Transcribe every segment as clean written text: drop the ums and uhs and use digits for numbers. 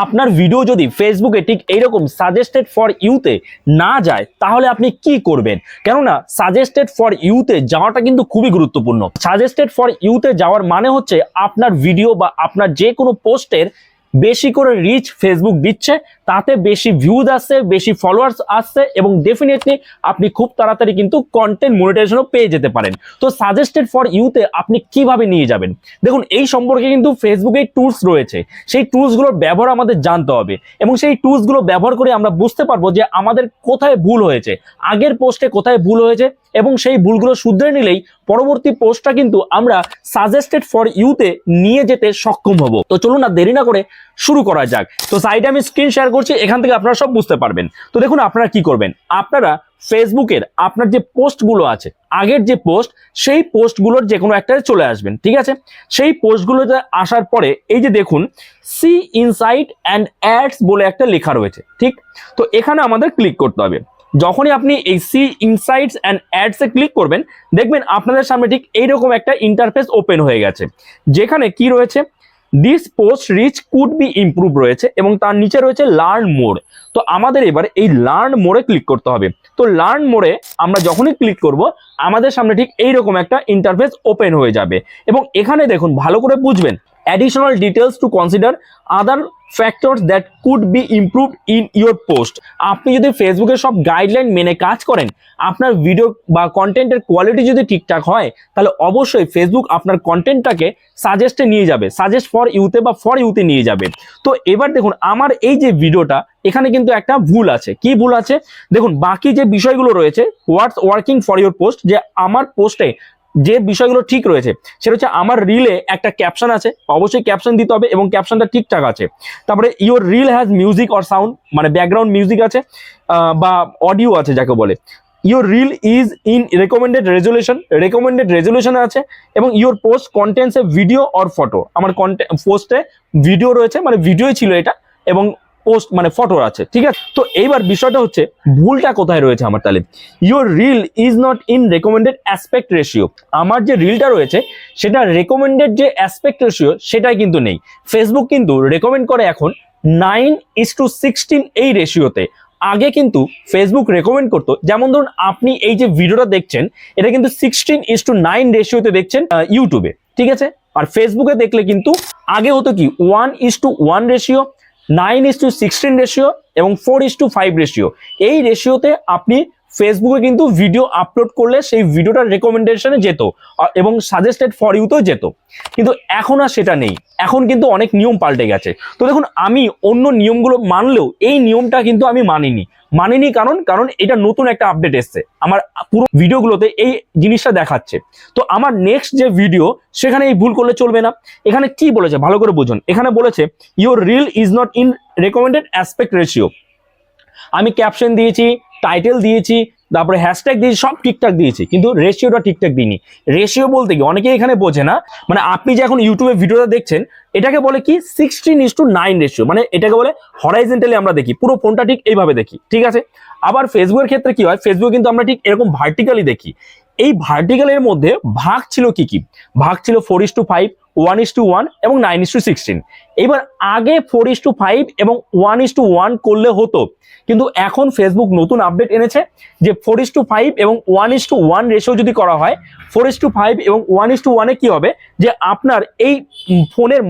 আপনার ভিডিও যদি ফেসবুকে ঠিক এইরকম সাজেস্টেড ফর ইউতে না যায় তাহলে আপনি কি করবেন? কেননা সাজেস্টেড ফর ইউতে যাওয়াটা কিন্তু খুবই গুরুত্বপূর্ণ। সাজেস্টেড ফর ইউতে যাওয়ার মানে হচ্ছে আপনার ভিডিও বা আপনার যে কোনো পোস্টের বেশি করে রিচ ফেসবুক দিচ্ছে, তাতে বেশি ভিউজ আসছে, বেশি ফলোয়ার্স আসছে এবং ডেফিনেটলি আপনি খুব তাড়াতাড়ি কিন্তু কন্টেন্ট মনিটাইজেশনও পেয়ে যেতে পারেন। তো সাজেস্টেড ফর ইউতে আপনি কিভাবে নিয়ে যাবেন, দেখুন এই সম্পর্কে কিন্তু ফেসবুকে টুলস রয়েছে। সেই টুলসগুলোর ব্যবহার আমাদের জানতে হবে এবং সেই টুলসগুলো ব্যবহার করে আমরা বুঝতে পারবো যে আমাদের কোথায় ভুল হয়েছে, আগের পোস্টে কোথায় ভুল হয়েছে এবং সেই ভুলগুলো শুধরে নিলেই পরবর্তী পোস্টটা কিন্তু আমরা সাজেস্টেড ফর ইউতে নিয়ে যেতে সক্ষম হব। তো চলুন না দেরি না করে শুরু করা যাক। তো সাইডে আমি স্ক্রিন শেয়ার করছি, এখান থেকে আপনারা সব বুঝতে পারবেন। তো দেখুন আপনারা কি করবেন, আপনারা ফেসবুকের আপনার যে পোস্টগুলো আছে, আগের যে পোস্ট, সেই পোস্টগুলোর যে কোনো একটাতে চলে আসবেন। ঠিক আছে, সেই পোস্টগুলোতে আসার পরে এই যে দেখুন সি ইনসাইট অ্যান্ড অ্যাডস বলে একটা লেখা রয়েছে। ঠিক, তো এখানে আমাদের ক্লিক করতে হবে। যখনই আপনি এই সি ইনসাইটস অ্যান্ড অ্যাডসে ক্লিক করবেন, দেখবেন আপনাদের সামনে ঠিক এইরকম একটা ইন্টারফেস ওপেন হয়ে গেছে, যেখানে কি রয়েছে this post rich could be improve রয়েছে এবং তার নিচে রয়েছে লার্ন মোর। তো আমাদের এবার এই লার্ন মোরে ক্লিক করতে হবে। তো লার্ন মোরে আমরা যখনই ক্লিক করব, আমাদের সামনে ঠিক এইরকম একটা ইন্টারফেস ওপেন হয়ে যাবে এবং এখানে দেখুন ভালো করে বুঝবেন, additional details to consider other factors that could be improved in your post। আপনি যদি ফেসবুকের সব গাইডলাইন মেনে কাজ করেন, আপনার ভিডিও বা কন্টেন্টের কোয়ালিটি যদি ঠিকঠাক হয়, তাহলে অবশ্যই ফেসবুক আপনার কন্টেন্টটাকে সাজেস্টে নিয়ে যাবে, সাজেস্ট ফর ইউতে বা ফর ইউতে নিয়ে যাবে। তো এবার দেখুন আমার এই যে ভিডিওটা, এখানে কিন্তু একটা ভুল আছে। কি ভুল আছে দেখুন, বাকি যে বিষয়গুলো রয়েছে হোয়াটস ওয়ার্কিং ফর ইউর পোস্ট, যে আমার পোস্টে যে বিষয়গুলো ঠিক রয়েছে সেটা হচ্ছে আমার রিলে একটা ক্যাপশন আছে, অবশ্যই ক্যাপশন দিতে হবে এবং ক্যাপশনটা ঠিকঠাক আছে। তারপরে your reel has music or sound, মানে ব্যাকগ্রাউন্ড মিউজিক আছে বা অডিও আছে যাকে বলে। Your reel is in recommended resolution আছে এবং your post contents A video or photo, আমার পোস্টে ভিডিও রয়েছে, মানে ভিডিওই ছিল এটা এবং পোস্ট মানে ফটো আছে। ঠিক আছে, তো এইবার বিষয়টা হচ্ছে ভুলটা কোথায় রয়েছে আমার, তাহলে your reel is not in recommended aspect ratio, আমার যে রিলটা রয়েছে সেটা রেকমেন্ডেড যে অ্যাসপেক্ট রেশিও সেটাই কিন্তু নেই। ফেসবুক কিন্তু রেকমেন্ড করে এখন 9:16 এই রেশিওতে। আগে কিন্তু ফেসবুক রেকমেন্ড করতো, যেমন ধরুন আপনি এই যে ভিডিওটা দেখছেন এটা কিন্তু 16:9 রেশিওতে দেখছেন ইউটিউবে। ঠিক আছে, আর ফেসবুকে দেখলে কিন্তু আগে হতো কি 1:1 রেশিও, 9:16 রেশিও এবং 4:5 রেশিও। এই রেশিওতে আপনি ফেসবুকে কিন্তু ভিডিও আপলোড করলে সেই ভিডিওটার রেকমেন্ডেশনে যেত এবং সাজেস্টেড ফর ইউতেও যেত, কিন্তু এখন আর সেটা নেই। এখন কিন্তু অনেক নিয়ম পাল্টে গেছে। তো দেখুন আমি অন্য নিয়মগুলো মানলেও এই নিয়মটা কিন্তু আমি মানিনি কারণ এটা নতুন একটা আপডেট এসছে, আমার পুরো ভিডিওগুলোতে এই জিনিসটা দেখাচ্ছে। তো আমার নেক্সট যে ভিডিও সেখানে এই ভুল করলে চলবে না। এখানে কি বলেছে ভালো করে বুঝুন, এখানে বলেছে your reel is not in recommended aspect ratio. আমি ক্যাপশন দিয়েছি, টাইটেল দিয়েছি, তারপরে হ্যাশট্যাগ দিয়েছি, সব ঠিকঠাক দিয়েছি, কিন্তু রেশিওটা ঠিকঠাক দিইনি। রেশিও বলতে কি অনেকেই এখানে বোঝে না, মানে আপনি যে এখন ইউটিউবে ভিডিওটা দেখছেন এটাকে বলে কি 16:9 রেশিও, মানে এটাকে বলে হরাইজন্টালি আমরা দেখি, পুরো ফোনটা ঠিক এইভাবে দেখি। ঠিক আছে, আবার ফেসবুকের ক্ষেত্রে কি হয়, ফেসবুক কিন্তু আমরা ঠিক এরকম ভার্টিক্যালি দেখি। এই ভার্টিক্যালের মধ্যে ভাগ ছিল কি কি, ভাগ ছিল 4:5, 1:1 এবং 9:16। এবার আগে 4:5 এবং 1:1 করলে হতো, কিন্তু এখন ফেসবুক নতুন আপডেট এনেছে যে 4:5 এবং 1:1 রেশিও যদি করা হয়, 4:5 এবং 1:1 কি হবে যে আপনার এই ফোনের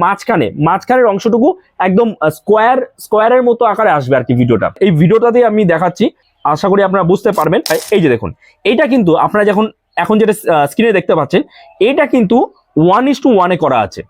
মাঝখানের অংশটুকু একদম স্কোয়ারের মতো আকারে আসবে আর কি ভিডিওটা। এই ভিডিওটাতে আমি দেখাচ্ছি, আশা করি আপনারা বুঝতে পারবেন। এই যে দেখুন এইটা কিন্তু আপনারা এখন যেটা স্ক্রিনে দেখতে পাচ্ছেন, এটা কিন্তু 1:1 করা আছে,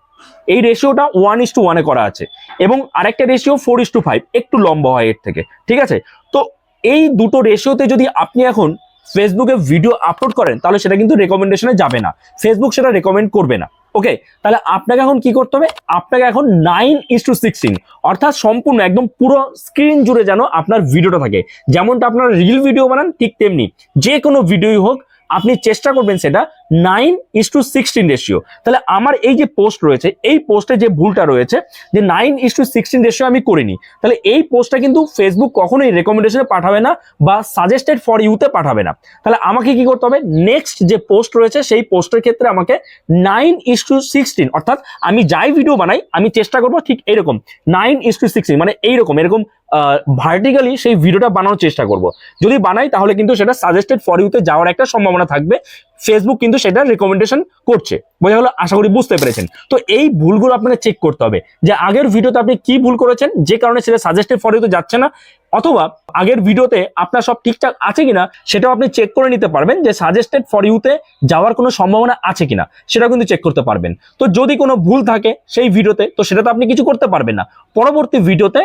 এই রেশিওটা 1:1 করা আছে এবং আরেকটা রেশিও 4:5, একটু লম্বা হয় এর থেকে। ঠিক আছে, তো এই দুটো রেশিওতে যদি আপনি এখন ফেসবুকে ভিডিও আপলোড করেন তাহলে সেটা কিন্তু রেকমেন্ডেশনে যাবে না, ফেসবুক সেটা রেকমেন্ড করবে না। ওকে, তাহলে আপনাকে এখন কি করতে হবে, আপনাকে এখন 9:16 অর্থাৎ সম্পূর্ণ একদম পুরো স্ক্রিন জুড়ে যেন আপনার ভিডিওটা থাকে। যেমনটা আপনার রিল ভিডিও বানান ঠিক তেমনি যে কোনো ভিডিওই হোক আপনি চেষ্টা করবেন সেটা 9:16 রেশিও। তাহলে আমার এই যে পোস্ট রয়েছে, এই পোস্টে যে ভুলটা রয়েছে যে 9:16 রেশিও আমি করিনি, তাহলে এই পোস্টটা কিন্তু ফেসবুক কখনোই রেকমেন্ডেশনে পাঠাবে না বা সাজেস্টেড ফর ইউতে পাঠাবে না। তাহলে আমাকে কি করতে হবে, নেক্সট যে পোস্ট রয়েছে সেই পোস্টের ক্ষেত্রে আমাকে 9:16 অর্থাৎ আমি যাই ভিডিও বানাই আমি চেষ্টা করবো ঠিক এইরকম 9:16 মানে এরকম ভার্টিক্যালি সেই ভিডিওটা বানানোর চেষ্টা করব। যদি বানাই তাহলে কিন্তু সেটা সাজেস্টেড ফর ইউতে যাওয়ার একটা সম্ভাবনা থাকবে, ফেসবুক কিন্তু সেটা রেকমেন্ডেশন করছে। বোঝা গেল? আশা করি বুঝতে পেরেছেন। তো এই ভুলগুলো আপনাকে চেক করতে হবে যে আগের ভিডিওতে আপনি কি ভুল করেছেন যে কারণে সেটা সাজেস্টেড ফর ইউতে যাচ্ছে না, অথবা আগের ভিডিওতে আপনার সব ঠিকঠাক আছে কিনা সেটাও আপনি চেক করে নিতে পারবেন যে সাজেস্টেড ফর ইউতে যাওয়ার কোনো সম্ভাবনা আছে কিনা সেটাও কিন্তু চেক করতে পারবেন। তো যদি কোনো ভুল থাকে সেই ভিডিওতে তো সেটা তো আপনি কিছু করতে পারবেন না, পরবর্তী ভিডিওতে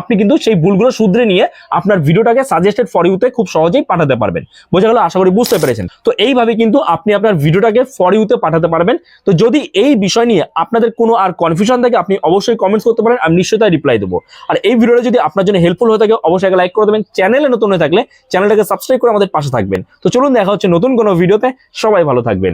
আপনি কিন্তু সেই ভুলগুলো শুধরে নিয়ে আপনার ভিডিওটাকে সাজেস্টেড ফর ইউতে খুব সহজেই পাঠাতে পারবেন। বোঝা গেল? আশা করি বুঝতে পেরেছেন। তো এইভাবে কিন্তু আপনি আপনার ভিডিওটাকে ফর ইউতে পাঠাতে পারবেন। তো যদি এই বিষয় নিয়ে আপনাদের কোনো আর কনফিউশন থাকে আপনি অবশ্যই কমেন্টস করতে পারেন, আমি নিশ্চয়ই রিপ্লাই দেবো। আর এই ভিডিওটা যদি আপনার জন্য হেল্পফুল হয়ে থাকে অবশ্যই লাইক করে দেবেন, চ্যানেলে নতুন হয়ে থাকলে চ্যানেলটাকে সাবস্ক্রাইব করে আমাদের পাশে থাকবেন। তো চলুন দেখা হচ্ছে নতুন কোনো ভিডিওতে, সবাই ভালো থাকবেন।